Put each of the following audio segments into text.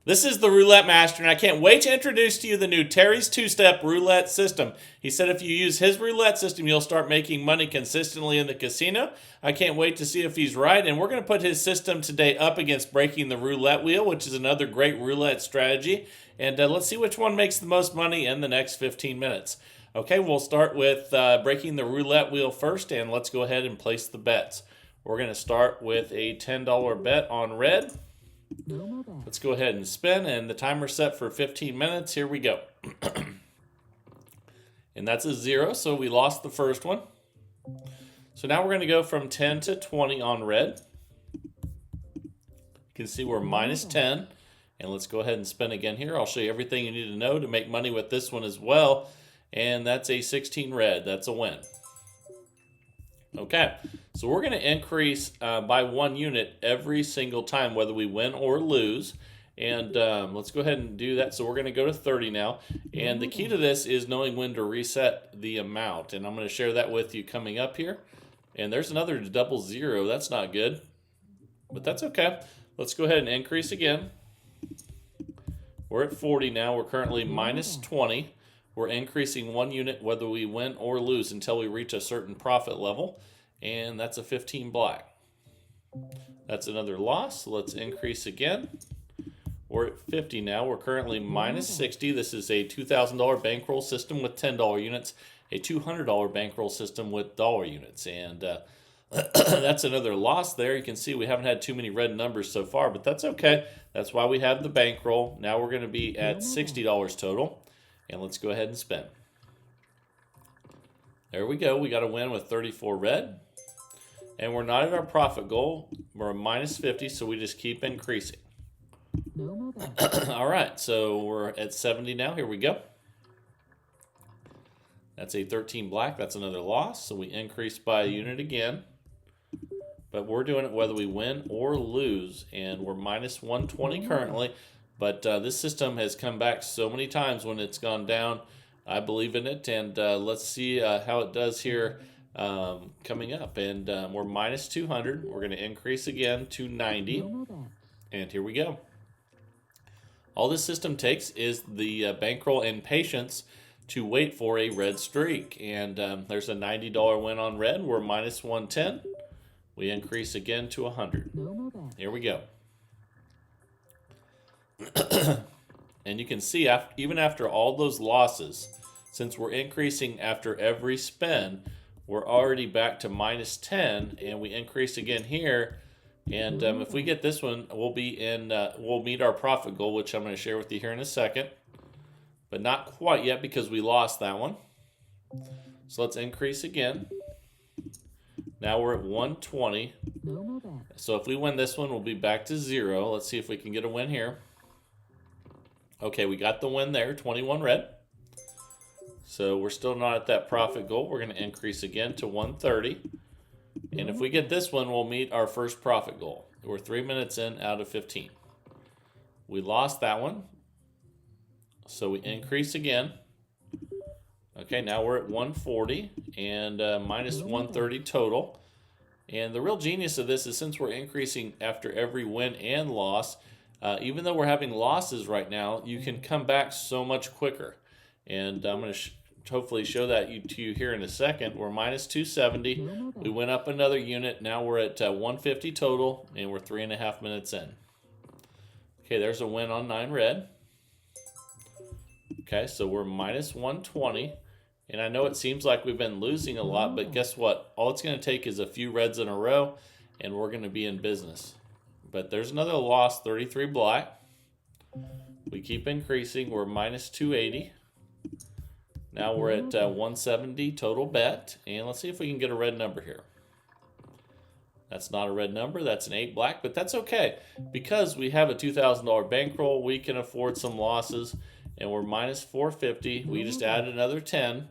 This is the Roulette Master, and I can't wait to introduce to you the new Terry's two-step roulette system. He said if you use his roulette system, you'll start making money consistently in the casino. I can't wait to see if he's right, and we're going to put his system today up against breaking the roulette wheel, which is another great roulette strategy. And let's see which one makes the most money in the next 15 minutes. Okay, we'll start with breaking the roulette wheel first, and let's go ahead and place the bets. We're going to start with a $10 bet on red. Let's go ahead and spin, and the timer's set for 15 minutes. Here we go. And that's a 0, so we lost the first one. So now we're going to go from 10 to 20 on red. You can see we're minus 10. And let's go ahead and spin again here. I'll show you everything you need to know to make money with this one as well. And that's a 16 red. That's a win. Okay, so we're going to increase by 1 unit every single time, whether we win or lose. And let's go ahead and do that. So we're going to go to 30 now. And the key to this is knowing when to reset the amount. And I'm going to share that with you coming up here. And there's another double 0. That's not good, but that's okay. Let's go ahead and increase again. We're at 40 now. We're currently minus 20. We're increasing 1 unit whether we win or lose until we reach a certain profit level. And that's a 15 black. That's another loss. So let's increase again. We're at 50 now. We're currently minus 60. This is a $2,000 bankroll system with $10 units, a $200 bankroll system with dollar units. And that's another loss there. You can see we haven't had too many red numbers so far, but that's okay. That's why we have the bankroll. Now we're going to be at $60 total. And let's go ahead and spin. There we go. We got a win with 34 red. And we're not at our profit goal. We're a minus 50, so we just keep increasing. All right, so we're at 70 now. Here we go. That's a 13 black. That's another loss. So we increase by a unit again. But we're doing it whether we win or lose. And we're minus 120 currently. But this system has come back so many times when it's gone down. I believe in it. And let's see how it does here coming up. And we're minus 200. We're going to increase again to 90. And here we go. All this system takes is the bankroll and patience to wait for a red streak. And there's a $90 win on red. We're minus 110. We increase again to 100. Here we go. And you can see even after all those losses, since we're increasing after every spin, we're already back to minus 10, and we increase again here. And if we get this one, we'll meet our profit goal, which I'm going to share with you here in a second. But not quite yet because we lost that one. So let's increase again. Now we're at 120. So if we win this one, we'll be back to 0. Let's see if we can get a win here. Okay, we got the win there, 21 red. So we're still not at that profit goal. We're going to increase again to 130. And if we get this one, we'll meet our first profit goal. We're 3 minutes in out of 15. We lost that one. So we increase again. Okay, now we're at 140 and minus 130 total. And the real genius of this is since we're increasing after every win and loss, even though we're having losses right now, you can come back so much quicker. And I'm going to hopefully show that to you here in a second. We're minus 270. We went up another unit. Now we're at 150 total, and we're 3.5 minutes in. Okay, there's a win on 9 red. Okay, so we're minus 120. And I know it seems like we've been losing a lot, but guess what? All it's going to take is a few reds in a row, and we're going to be in business. But there's another loss, 33 black. We keep increasing. We're minus 280. Now we're at 170 total bet. And let's see if we can get a red number here. That's not a red number. That's an 8 black, but that's okay. Because we have a $2,000 bankroll, we can afford some losses. And we're minus 450. We just added another 10.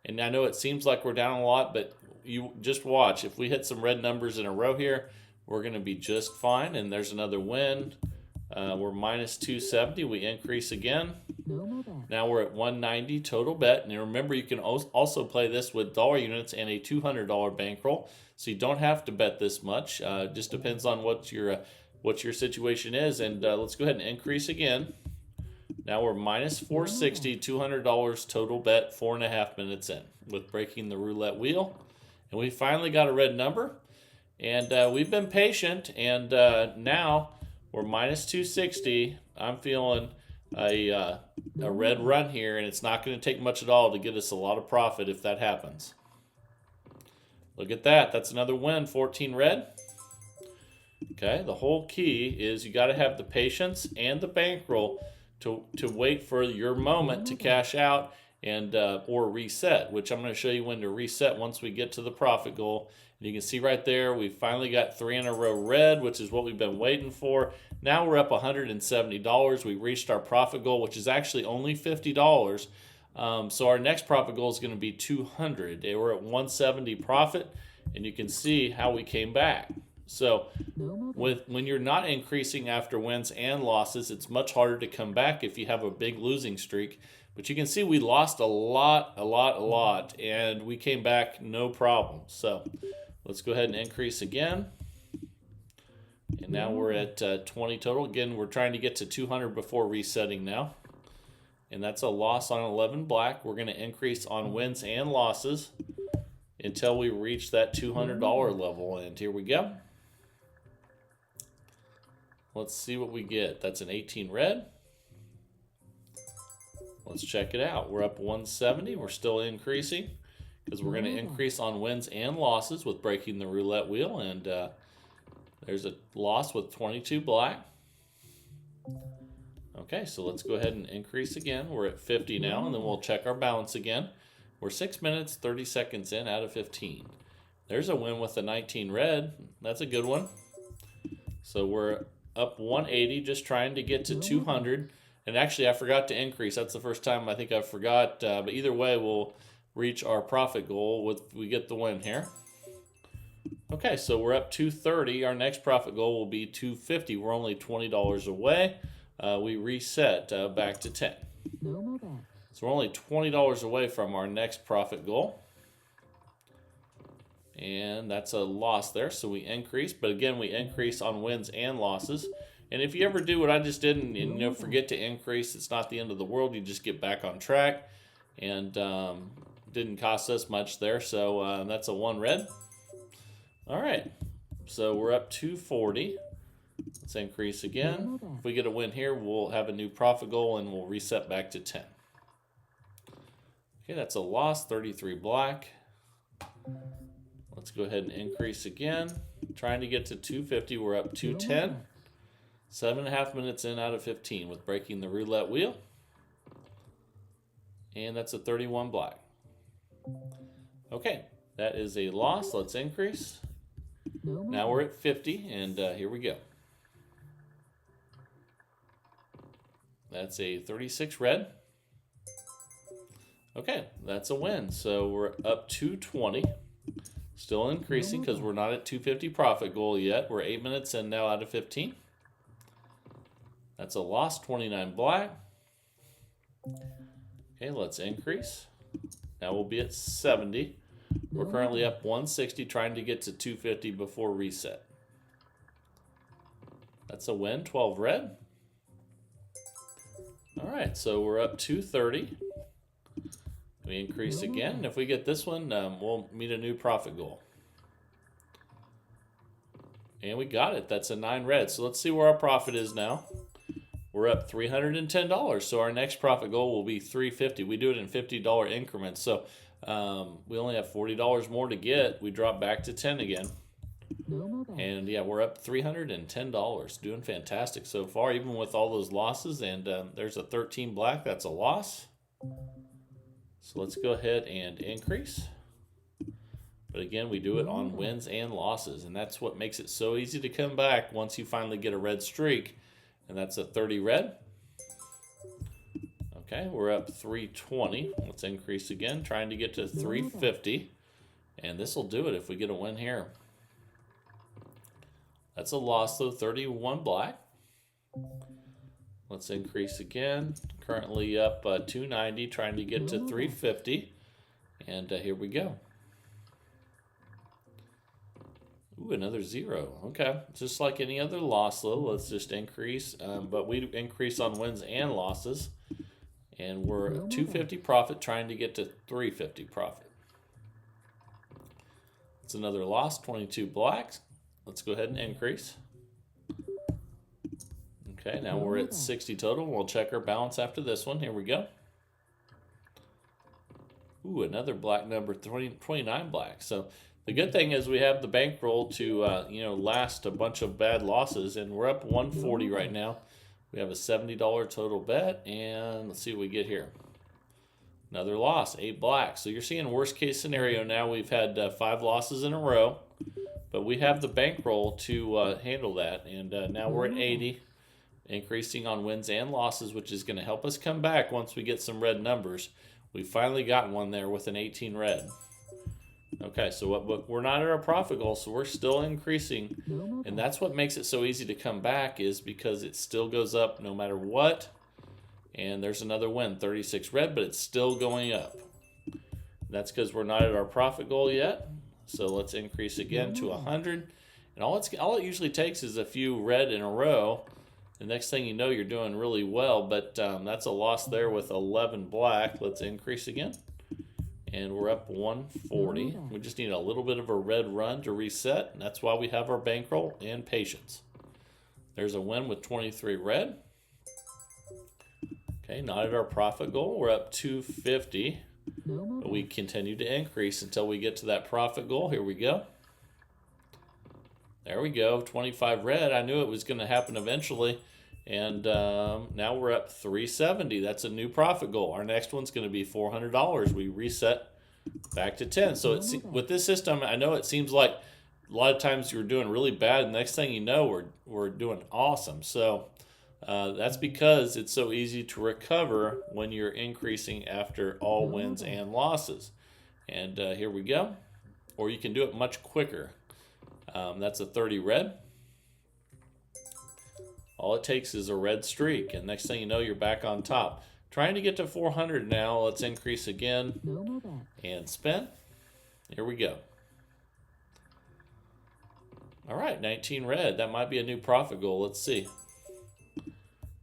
And I know it seems like we're down a lot, but you just watch. If we hit some red numbers in a row here, we're going to be just fine. And there's another win. We're minus 270. We increase again. Now we're at 190 total bet. And remember, you can also play this with dollar units and a $200 bankroll. So you don't have to bet this much. Just depends on what your what your situation is. And let's go ahead and increase again. Now we're minus 460, $200 total bet, 4.5 minutes in with breaking the roulette wheel. And we finally got a red number. And we've been patient, and now we're minus 260. I'm feeling a red run here, and it's not going to take much at all to get us a lot of profit if that happens. Look at that. That's another win, 14 red. Okay, the whole key is you got to have the patience and the bankroll to wait for your moment to cash out and or reset, which I'm going to show you when to reset once we get to the profit goal. And you can see right there, we finally got 3 in a row red, which is what we've been waiting for. Now we're up $170. We reached our profit goal, which is actually only $50. So our next profit goal is going to be $200. We're at $170 profit, and you can see how we came back. So when you're not increasing after wins and losses, it's much harder to come back if you have a big losing streak. But you can see we lost a lot, and we came back no problem. So let's go ahead and increase again. And now we're at 20 total. Again, we're trying to get to 200 before resetting now. And that's a loss on 11 black. We're going to increase on wins and losses until we reach that $200 level. And here we go. Let's see what we get. That's an 18 red. Let's check it out. We're up 170. We're still increasing because we're going to increase on wins and losses with breaking the roulette wheel. And there's a loss with 22 black. Okay, so let's go ahead and increase again. We're at 50 now, and then we'll check our balance again. We're 6 minutes, 30 seconds in out of 15. There's a win with a 19 red. That's a good one. So we're up 180, just trying to get to 200. And actually, I forgot to increase. That's the first time I think I forgot. But either way, we'll reach our profit goal if we get the win here. Okay, so we're up 230. Our next profit goal will be 250. We're only $20 away. We reset back to 10. So we're only $20 away from our next profit goal. And that's a loss there, so we increase. But again, we increase on wins and losses. And if you ever do what I just did and forget to increase, it's not the end of the world. You just get back on track. And didn't cost us much there, so that's a 1 red. All right, so we're up 240. Let's increase again. If we get a win here, we'll have a new profit goal and we'll reset back to 10. Okay, that's a loss, 33 black. Let's go ahead and increase again. Trying to get to 250, we're up 210. 7.5 minutes in out of 15 with breaking the roulette wheel. And that's a 31 black. Okay, that is a loss. Let's increase. Now we're at 50, and here we go. That's a 36 red. Okay, that's a win. So we're up 220. Still increasing because we're not at 250 profit goal yet. We're 8 minutes in now out of 15. That's a loss, 29 black. Okay, let's increase. Now we'll be at 70. We're currently up 160, trying to get to 250 before reset. That's a win, 12 red. All right, so we're up 230. We increase again. If we get this one, we'll meet a new profit goal. And we got it. That's a 9 red. So let's see where our profit is now. We're up $310. So our next profit goal will be $350. We do it in $50 increments. So we only have $40 more to get. We drop back to 10 again. And yeah, we're up $310. Doing fantastic so far, even with all those losses. And there's a 13 black. That's a loss. So let's go ahead and increase. But again, we do it on wins and losses. And that's what makes it so easy to come back once you finally get a red streak. And that's a 30 red. Okay, we're up 320. Let's increase again, trying to get to 350. And this will do it if we get a win here. That's a loss though, 31 black. Let's increase again. Currently up 290, trying to get to 350. And here we go. Ooh, another 0. Okay, just like any other loss, though, let's just increase. But we increase on wins and losses. And we're 250 profit, trying to get to 350 profit. It's another loss, 22 blacks. Let's go ahead and increase. Okay, now we're at 60 total. We'll check our balance after this one. Here we go. Ooh, another black number, 29 blacks. So the good thing is we have the bankroll to last a bunch of bad losses, and we're up 140 right now. We have a $70 total bet, and let's see what we get here. Another loss, 8 blacks. So you're seeing worst case scenario now. We've had 5 losses in a row, but we have the bankroll to handle that. And now we're at 80, increasing on wins and losses, which is going to help us come back once we get some red numbers. We finally got one there with an 18 red. Okay, so we're not at our profit goal, so we're still increasing. And that's what makes it so easy to come back, is because it still goes up no matter what. And there's another win, 36 red, but it's still going up. That's because we're not at our profit goal yet. So let's increase again to 100. And all it usually takes is a few red in a row. The next thing you know, you're doing really well. But that's a loss there with 11 black. Let's increase again. And we're up 140. We just need a little bit of a red run to reset. And that's why we have our bankroll and patience. There's a win with 23 red. Okay, not at our profit goal. We're up 250. But we continue to increase until we get to that profit goal. Here we go. There we go, 25 red. I knew it was going to happen eventually. And now we're up 370. That's a new profit goal. Our next one's going to be $400. We reset back to 10. So with this system, I know it seems like a lot of times you're doing really bad. And next thing you know, we're doing awesome. So that's because it's so easy to recover when you're increasing after all wins and losses. And here we go. Or you can do it much quicker. That's a 30 red. All it takes is a red streak, and next thing you know, you're back on top. Trying to get to 400 now. Let's increase again and spin. Here we go. All right, 19 red. That might be a new profit goal. Let's see.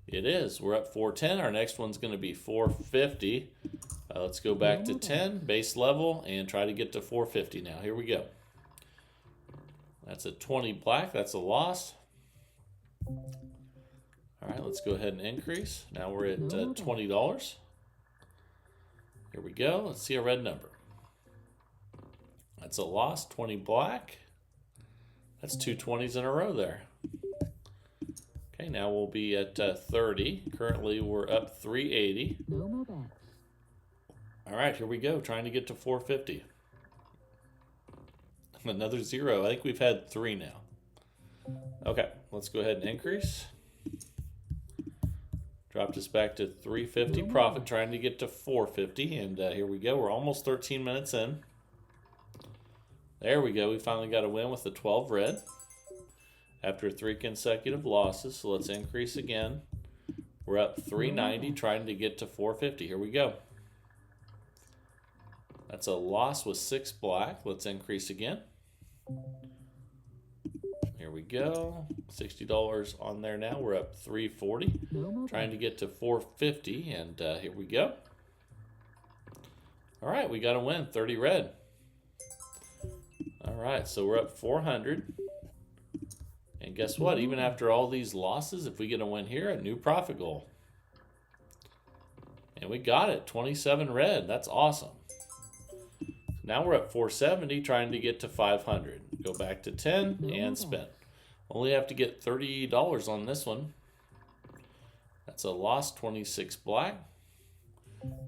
It is. We're up 410. Our next one's going to be 450. Let's go back to 10, base level, and try to get to 450 now. Here we go. That's a 20 black. That's a loss. All right, let's go ahead and increase. Now we're at $20. Here we go. Let's see a red number. That's a loss, 20 black. That's 2 20s in a row there. Okay, now we'll be at 30. Currently, we're up 380. All right, here we go. Trying to get to 450. Another 0. I think we've had 3 now. Okay, let's go ahead and increase. Dropped us back to 350 profit, trying to get to 450. And here we go. We're almost 13 minutes in. There we go. We finally got a win with the 12 red after 3 consecutive losses. So let's increase again. We're up 390, trying to get to 450. Here we go. That's a loss with 6 black. Let's increase again. Here we go. $60 on there now. We're up 340. Trying to get to 450. And here we go. All right, we got a win. 30 red. All right, so we're up 400. And guess what? Even after all these losses, if we get a win here, a new profit goal. And we got it. 27 red. That's awesome. Now we're at 470, trying to get to 500. Go back to 10 and spin. Only have to get $30 on this one. That's a loss, 26 black.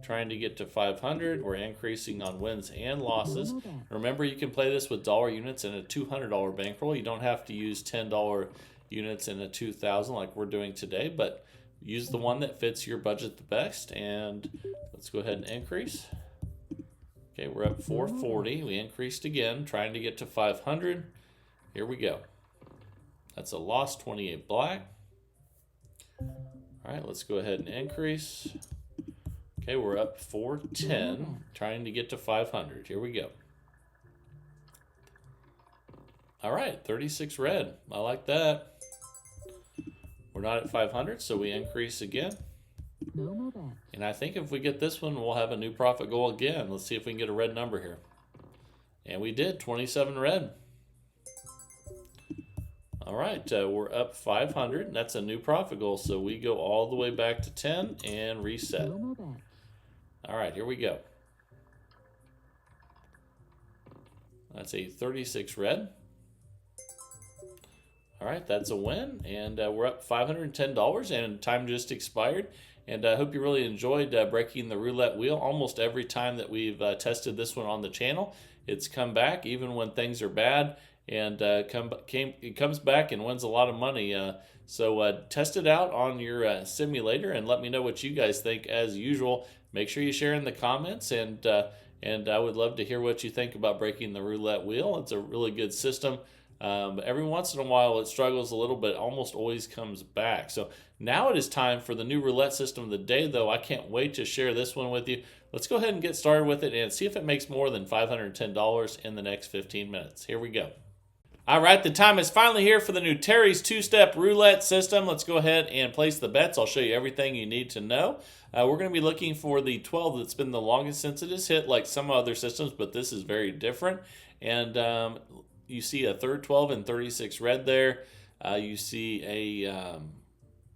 Trying to get to 500. We're increasing on wins and losses. Remember, you can play this with dollar units and a $200 bankroll. You don't have to use $10 units in a 2,000 like we're doing today, but use the one that fits your budget the best. And let's go ahead and increase. Okay, we're up 440. We increased again, trying to get to 500. Here we go. That's a loss, 28 black. All right, let's go ahead and increase. Okay, we're up 410, trying to get to 500. Here we go. All right, 36 red. I like that. We're not at 500, so we increase again. No more bets. And I think if we get this one, we'll have a new profit goal again. Let's see if we can get a red number here. And we did, 27 red. All right, we're up 500. That's a new profit goal. So we go all the way back to 10 and reset. No more bets. All right, here we go. That's a 36 red. All right, that's a win. And we're up $510 and time just expired. And I hope you really enjoyed breaking the roulette wheel. Almost every time that we've tested this one on the channel, it's come back even when things are bad. And it comes back and wins a lot of money. So test it out on your simulator and let me know what you guys think. As usual, make sure you share in the comments, and I would love to hear what you think about breaking the roulette wheel. It's a really good system. But every once in a while it struggles a little bit, almost always comes back. So now it is time for the new roulette system of the day, though. I can't wait to share this one with you. Let's go ahead and get started with it and see if it makes more than $510 in the next 15 minutes. Here we go. All right, the time is finally here for the new Terry's two-step roulette system. Let's go ahead and place the bets. I'll show you everything you need to know. We're going to be looking for the 12 that's been the longest since it has hit, like some other systems, but this is very different. And you see a third 12 and 36 red there. You see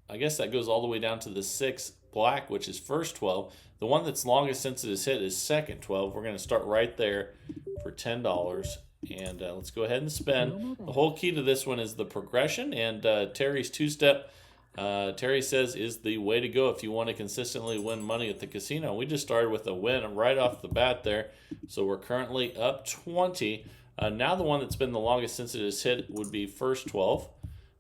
I guess that goes all the way down to the 6 black, which is first 12. The one that's longest since it has hit is second 12. We're going to start right there for $10. And let's go ahead and spin. The whole key to this one is the progression, and Terry's two-step, Terry says, is the way to go if you want to consistently win money at the casino. We just started with a win right off the bat there, so we're currently up 20. Now the one that's been the longest since it has hit would be first 12.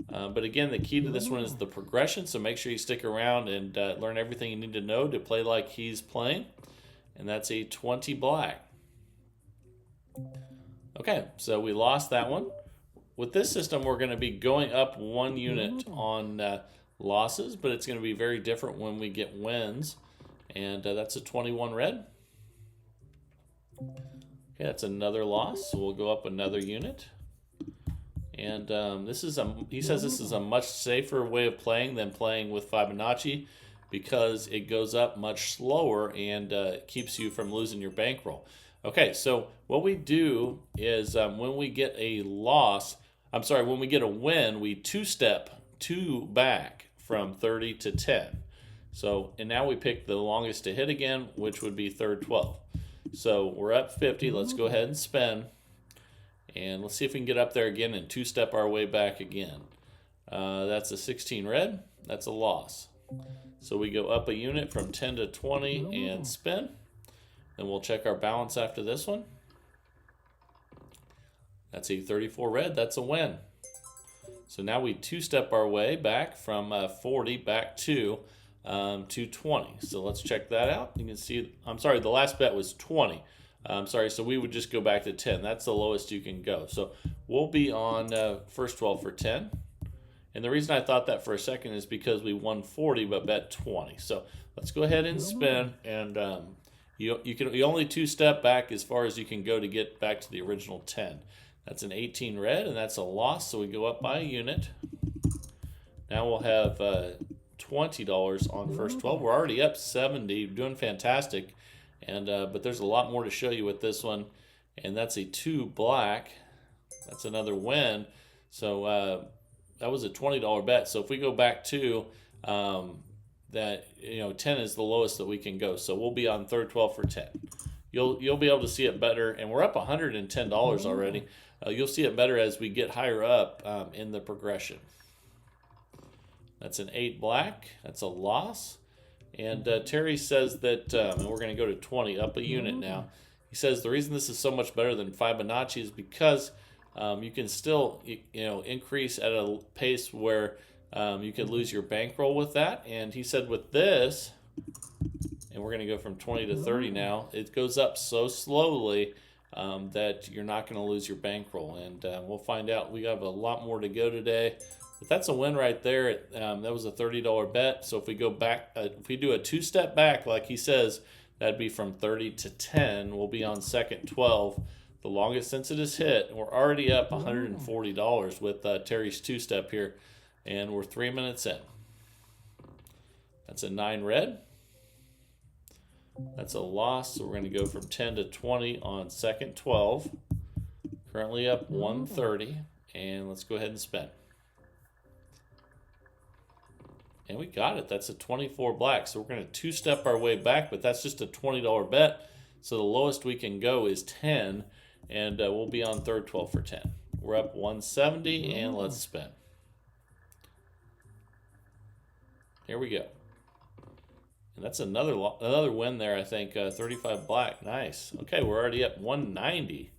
But again, the key to this one is the progression, so make sure you stick around and learn everything you need to know to play like he's playing. And that's a 20 black. Okay, so we lost that one. With this system, we're going to be going up 1 unit on losses, but it's going to be very different when we get wins. And that's a 21 red. Okay, that's another loss, so we'll go up another unit. And he says this is a much safer way of playing than playing with Fibonacci because it goes up much slower and keeps you from losing your bankroll. Okay, so what we do is when we get a when we get a win, we two-step 2 back from 30 to 10. So, and now we pick the longest to hit again, which would be third 12. So we're up 50. Let's go ahead and spin. And let's see if we can get up there again and two-step our way back again. That's a 16 red. That's a loss. So we go up a unit from 10 to 20 and spin. Then we'll check our balance after this one. That's a 34 red. That's a win. So now we two-step our way back from 40 back to 20. So let's check that out. You can see, I'm sorry, the last bet was 20. So we would just go back to 10. That's the lowest you can go. So we'll be on first 12 for 10. And the reason I thought that for a second is because we won 40 but bet 20. So let's go ahead and spin. And you only two-step back as far as you can go to get back to the original 10. That's an 18 red, and that's a loss. So we go up by a unit. Now we'll have $20 on first 12. We're already up 70, doing fantastic. And but there's a lot more to show you with this one. And that's a 2 black. That's another win. So that was a $20 bet. So if we go back to that, 10 is the lowest that we can go. So we'll be on third 12 for 10. You'll be able to see it better. And we're up $110 already. You'll see it better as we get higher up in the progression. That's an 8 black. That's a loss. And Terry says that, and we're going to go to 20, up a unit now. He says the reason this is so much better than Fibonacci is because you can still, increase at a pace where you could lose your bankroll with that. And he said with this, and we're going to go from 20 to 30 now, it goes up so slowly that you're not going to lose your bankroll. And we'll find out. We have a lot more to go today. But that's a win right there. That was a $30 bet. So if we go back, if we do a two-step back, like he says, that'd be from 30 to 10. We'll be on second 12. the longest since it has hit. And we're already up $140 with Terry's two-step here, and we're 3 minutes in. That's a 9 red. That's a loss, so we're going to go from 10 to 20 on second 12. Currently up 130, and let's go ahead and spin. And we got it. That's a 24 black, so we're going to two-step our way back, but that's just a $20 bet. So the lowest we can go is 10, and we'll be on third 12 for 10. We're up 170, and let's spin. Here we go. And that's another win there, I think. 35 black. Nice. Okay, we're already up 190.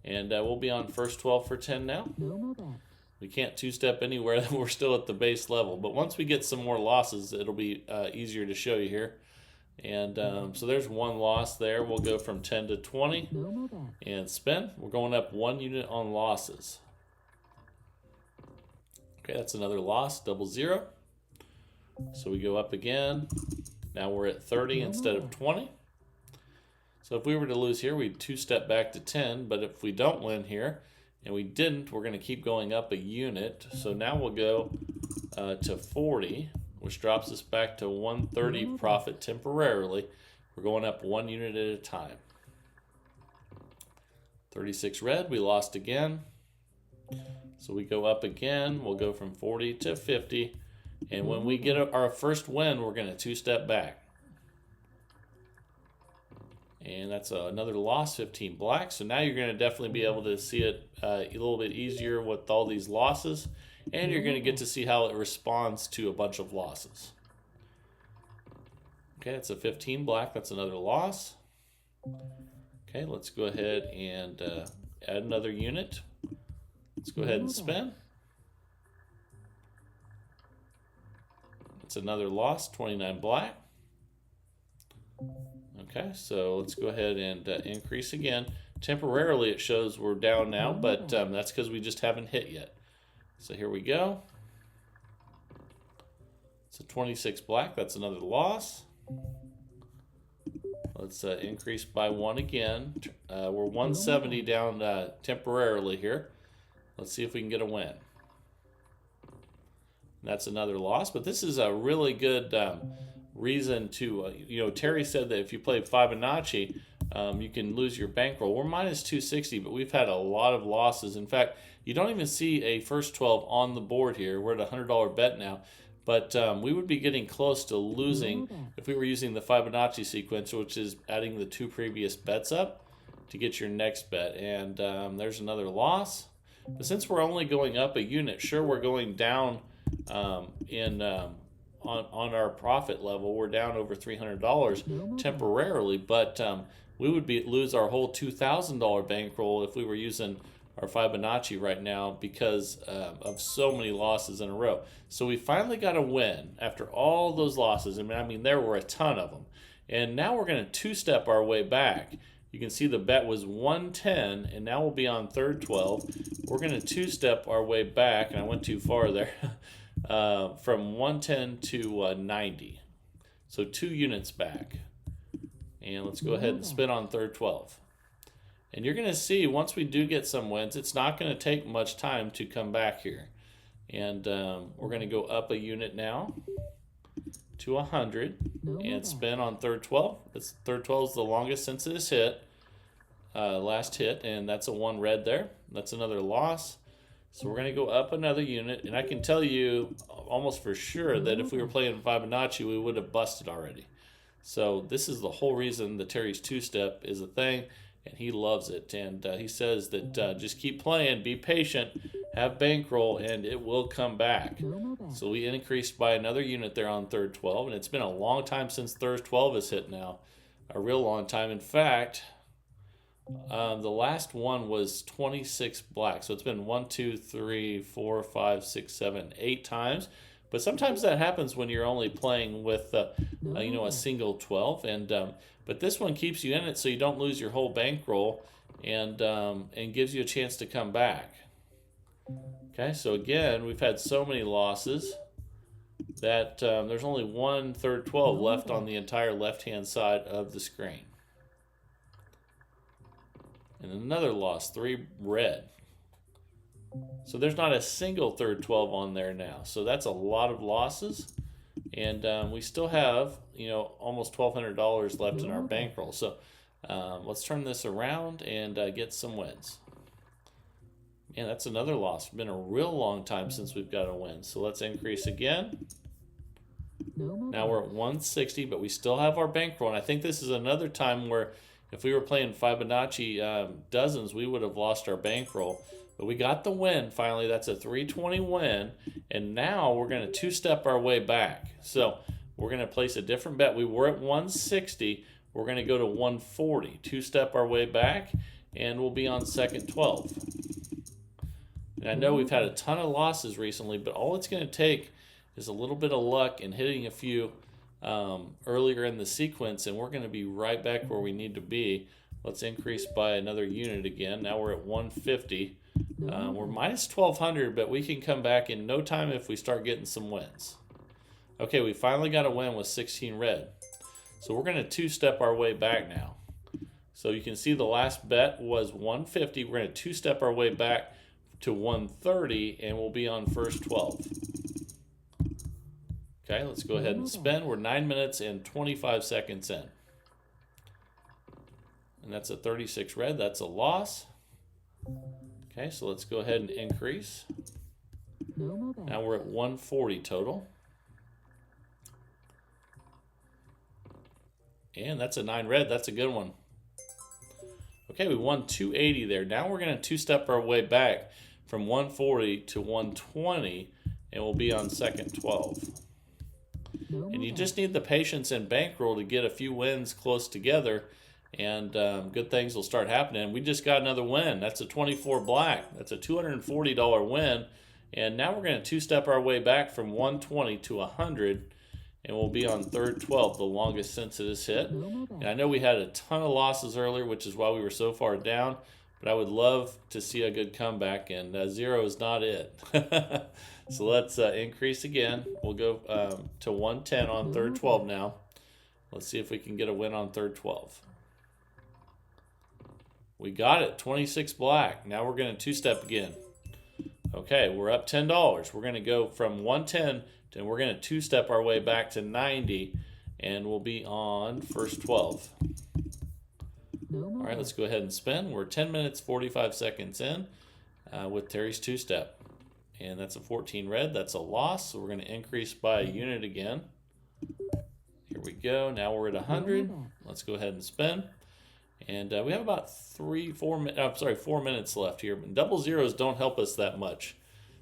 And we'll be on first 12 for 10 now. We can't two-step anywhere. We're still at the base level. But once we get some more losses, it'll be easier to show you here. And so there's one loss there. We'll go from 10 to 20 and spin. We're going up 1 unit on losses. Okay, that's another loss, double zero. So we go up again. Now we're at 30 instead of 20. So if we were to lose here, we'd two-step back to 10. But if we don't win here, and we didn't, we're going to keep going up a unit. So now we'll go to 40, which drops us back to 130 profit temporarily. We're going up 1 unit at a time. 36 red, we lost again. So we go up again. We'll go from 40 to 50. And when we get our first win, we're going to two-step back. And that's another loss, 15 black. So now you're going to definitely be able to see it a little bit easier with all these losses. And you're going to get to see how it responds to a bunch of losses. Okay, that's a 15 black. That's another loss. Okay, let's go ahead and add another unit. Let's go ahead and spin. It's another loss, 29 black. Okay, so let's go ahead and increase again. Temporarily it shows we're down now, but that's because we just haven't hit yet. So here we go. It's a 26 black, that's another loss. Let's increase by 1 again. We're 170 down temporarily here. Let's see if we can get a win. That's another loss, but this is a really good reason to, Terry said that if you play Fibonacci, you can lose your bankroll. We're minus 260, but we've had a lot of losses. In fact, you don't even see a first 12 on the board here. We're at a $100 bet now, but we would be getting close to losing if we were using the Fibonacci sequence, which is adding the 2 previous bets up to get your next bet. And there's another loss. But since we're only going up a unit, sure, we're going down on our profit level. We're down over $300 temporarily, but we would lose our whole $2,000 bankroll if we were using our Fibonacci right now because of so many losses in a row. So we finally got a win after all those losses. I mean, there were a ton of them. And now we're going to two-step our way back. You can see the bet was 110, and now we'll be on third 12. We're going to two-step our way back, and I went too far there, from 110 to 90. So 2 units back. And let's go ahead and spin on third 12. And you're going to see once we do get some wins, it's not going to take much time to come back here. And we're going to go up a unit now to 100 and spin on third 12. This third 12 is the longest since it has hit, last hit, and that's a 1 red there. That's another loss. So we're going to go up another unit, and I can tell you almost for sure that if we were playing Fibonacci, we would have busted already. So this is the whole reason the Terry's two-step is a thing, and he loves it. And he says that just keep playing, be patient, have bankroll, and it will come back. So we increased by another unit there on third 12, and it's been a long time since third 12 has hit now, a real long time. In fact, the last one was 26 black. So it's been 1, 2, 3, 4, 5, 6, 7, 8 times. But sometimes that happens when you're only playing with, a single 12. And but this one keeps you in it so you don't lose your whole bankroll, and gives you a chance to come back. Okay, so again, we've had so many losses that there's only one third 12 left on the entire left-hand side of the screen. And another loss, 3 red. So there's not a single third 12 on there now. So that's a lot of losses. And we still have, almost $1,200 left in our bankroll. So let's turn this around and get some wins. Man, that's another loss. It's been a real long time since we've got a win. So let's increase again. Now we're at 160, but we still have our bankroll. And I think this is another time where if we were playing Fibonacci dozens, we would have lost our bankroll. But we got the win finally. That's a 320 win. And now we're going to two-step our way back. So we're going to place a different bet. We were at 160. We're going to go to 140. Two-step our way back, and we'll be on second 12. And I know we've had a ton of losses recently, but all it's going to take is a little bit of luck and hitting a few earlier in the sequence, and we're going to be right back where we need to be. Let's increase by another unit again. Now we're at 150. We're minus 1,200, but we can come back in no time if we start getting some wins. Okay, we finally got a win with 16 red. So we're going to two-step our way back now. So you can see the last bet was 150. We're going to two-step our way back to 130, and we'll be on first 12. Okay, let's go ahead and spin. We're 9 minutes and 25 seconds in. And that's a 36 red. That's a loss. Okay, so let's go ahead and increase. Now we're at 140 total. And that's a 9 red. That's a good one. Okay, we won 280 there. Now we're going to two-step our way back from 140 to 120, and we'll be on second 12. And you just need the patience and bankroll to get a few wins close together, and good things will start happening. We just got another win. That's a 24 black. That's a $240 win. And now we're going to two-step our way back from 120 to 100, and we'll be on third 12, the longest since it has hit. And I know we had a ton of losses earlier, which is why we were so far down, but I would love to see a good comeback, and 0 is not it. So let's increase again. We'll go to 110 on third 12 now. Let's see if we can get a win on third 12. We got it, 26 black. Now we're going to two-step again. Okay, we're up $10. We're going to go from 110 and we're going to two-step our way back to 90, and we'll be on first 12. All right, let's go ahead and spin. We're 10 minutes, 45 seconds in with Terry's two-step. And that's a 14 red. That's a loss, so we're going to increase by a unit again. Here we go. Now we're at 100. Let's go ahead and spin. And we have about 4 minutes left here. But double zeros don't help us that much.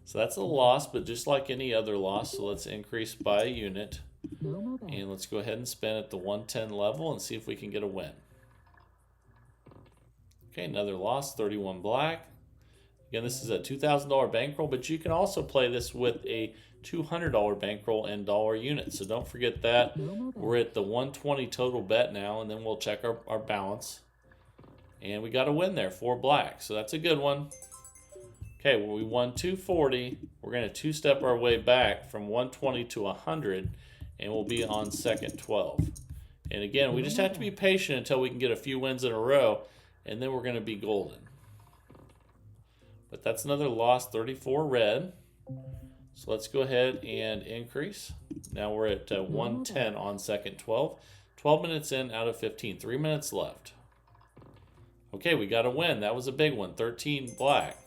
So that's a loss, but just like any other loss, so let's increase by a unit. And let's go ahead and spin at the 110 level and see if we can get a win. Okay, another loss, 31 black. Again, this is a $2,000 bankroll, but you can also play this with a $200 bankroll and dollar unit. So don't forget that. We're at the 120 total bet now, and then we'll check our balance. And we got a win there, 4 black. So that's a good one. Okay, well, we won 240. We're going to two-step our way back from 120 to 100, and we'll be on second 12. And again, we just have to be patient until we can get a few wins in a row, and then we're going to be golden. But that's another loss, 34 red. So let's go ahead and increase. Now we're at 110 on second 12. 12 minutes in out of 15. 3 minutes left. Okay, we got a win. That was a big one. 13 black.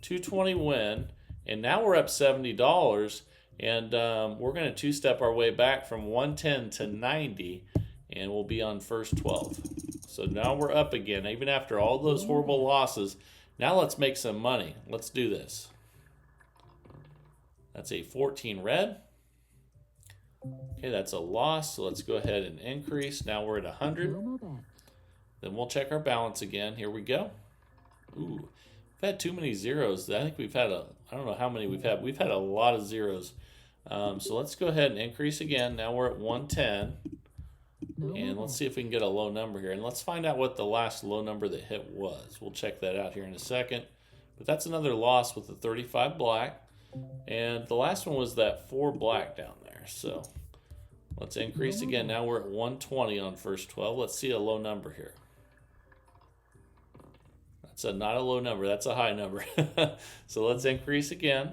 220 win. And now we're up $70. And we're going to two-step our way back from 110 to 90. And we'll be on first 12. So now we're up again. Even after all those horrible losses. Now let's make some money. Let's do this. That's a 14 red. Okay, that's a loss. So let's go ahead and increase. Now we're at 100. Then we'll check our balance again. Here we go. Ooh, we've had too many zeros. I think we've had I don't know how many we've had. We've had a lot of zeros. So let's go ahead and increase again. Now we're at 110. And let's see if we can get a low number here. And let's find out what the last low number that hit was. We'll check that out here in a second. But that's another loss with the 35 black. And the last one was that 4 black down there. So let's increase again. Now we're at 120 on first 12. Let's see a low number here. It's not a low number, that's a high number. So let's increase again.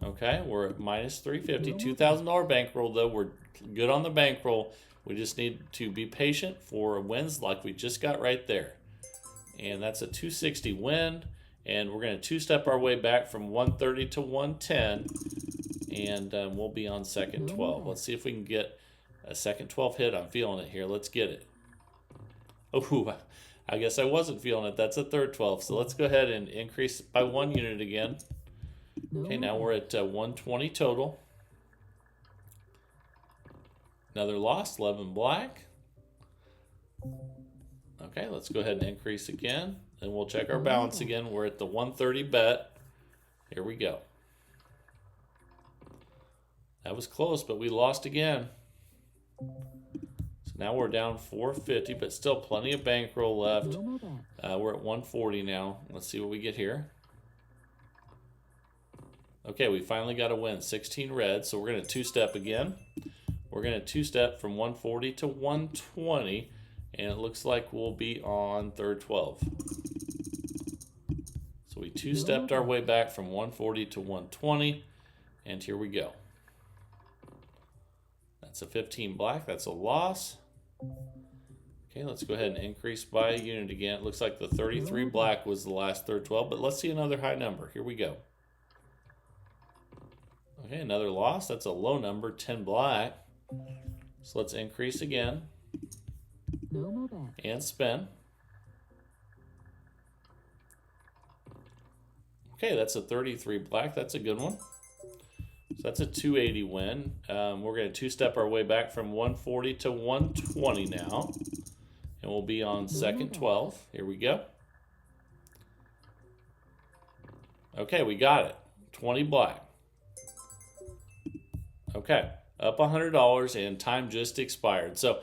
Okay, we're at minus 350, $2,000 bankroll though. We're good on the bankroll. We just need to be patient for wins like we just got right there. And that's a 260 win. And we're going to two-step our way back from 130 to 110. And we'll be on second 12. Let's see if we can get a second 12 hit. I'm feeling it here. Let's get it. Oh, I guess I wasn't feeling it. That's a third 12. So let's go ahead and increase by 1 unit again. Okay, now we're at 120 total. Another loss, 11 black. Okay, let's go ahead and increase again. And we'll check our balance again. We're at the 130 bet. Here we go. That was close, but we lost again. So now we're down 450, but still plenty of bankroll left. We're at 140 now. Let's see what we get here. Okay, we finally got a win, 16 red. So we're going to two-step again. We're going to two-step from 140 to 120, and it looks like we'll be on third 12. So we two-stepped our way back from 140 to 120, and here we go. That's a 15 black. That's a loss. Okay, let's go ahead and increase by a unit again. It looks like the 33 black was the last third 12, but let's see another high number. Here we go. Okay, another loss. That's a low number, 10 black. So let's increase again. And spin. Okay, that's a 33 black. That's a good one. So that's a 280 win. We're going to two-step our way back from 140 to 120 now. And we'll be on second 12. Here we go. Okay, we got it. 20 black. Okay, up $100 and time just expired. So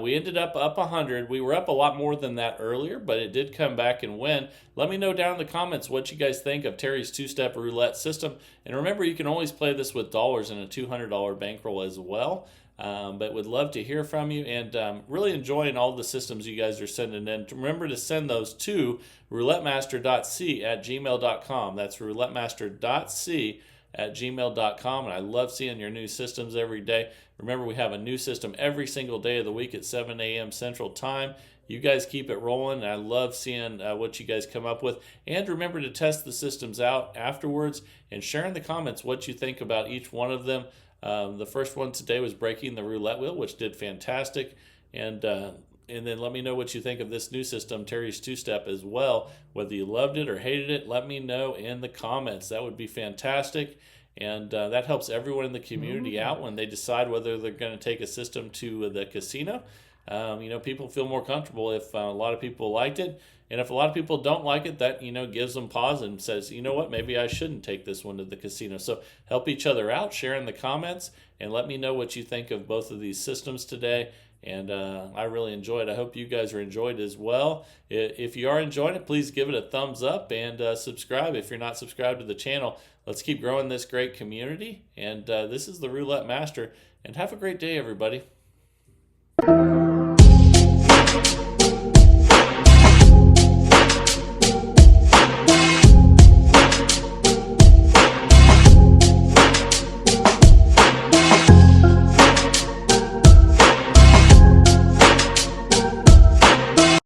we ended up 100. We were up a lot more than that earlier, but it did come back and win. Let me know down in the comments what you guys think of Terry's two-step roulette system. And remember, you can always play this with dollars and a $200 bankroll as well. But would love to hear from you, and really enjoying all the systems you guys are sending in. Remember to send those to roulettemaster.c@gmail.com. That's roulettemaster.c@gmail.com, and I love seeing your new systems every day. Remember, we have a new system every single day of the week at 7 a.m. Central Time. You guys keep it rolling, and I love seeing what you guys come up with. And remember to test the systems out afterwards and share in the comments what you think about each one of them. The first one today was breaking the roulette wheel, which did fantastic. And then let me know what you think of this new system, Terry's two-step, as well. Whether you loved it or hated it, let me know in the comments. That would be fantastic. And that helps everyone in the community out when they decide whether they're going to take a system to the casino. People feel more comfortable if a lot of people liked it. And if a lot of people don't like it, that, gives them pause and says, you know what, maybe I shouldn't take this one to the casino. So help each other out, share in the comments, and let me know what you think of both of these systems today. And I really enjoyed it. I hope you guys are enjoyed as well. If you are enjoying it, please give it a thumbs up and subscribe if you're not subscribed to the channel. Let's keep growing this great community. And this is the Roulette Master. And have a great day, everybody.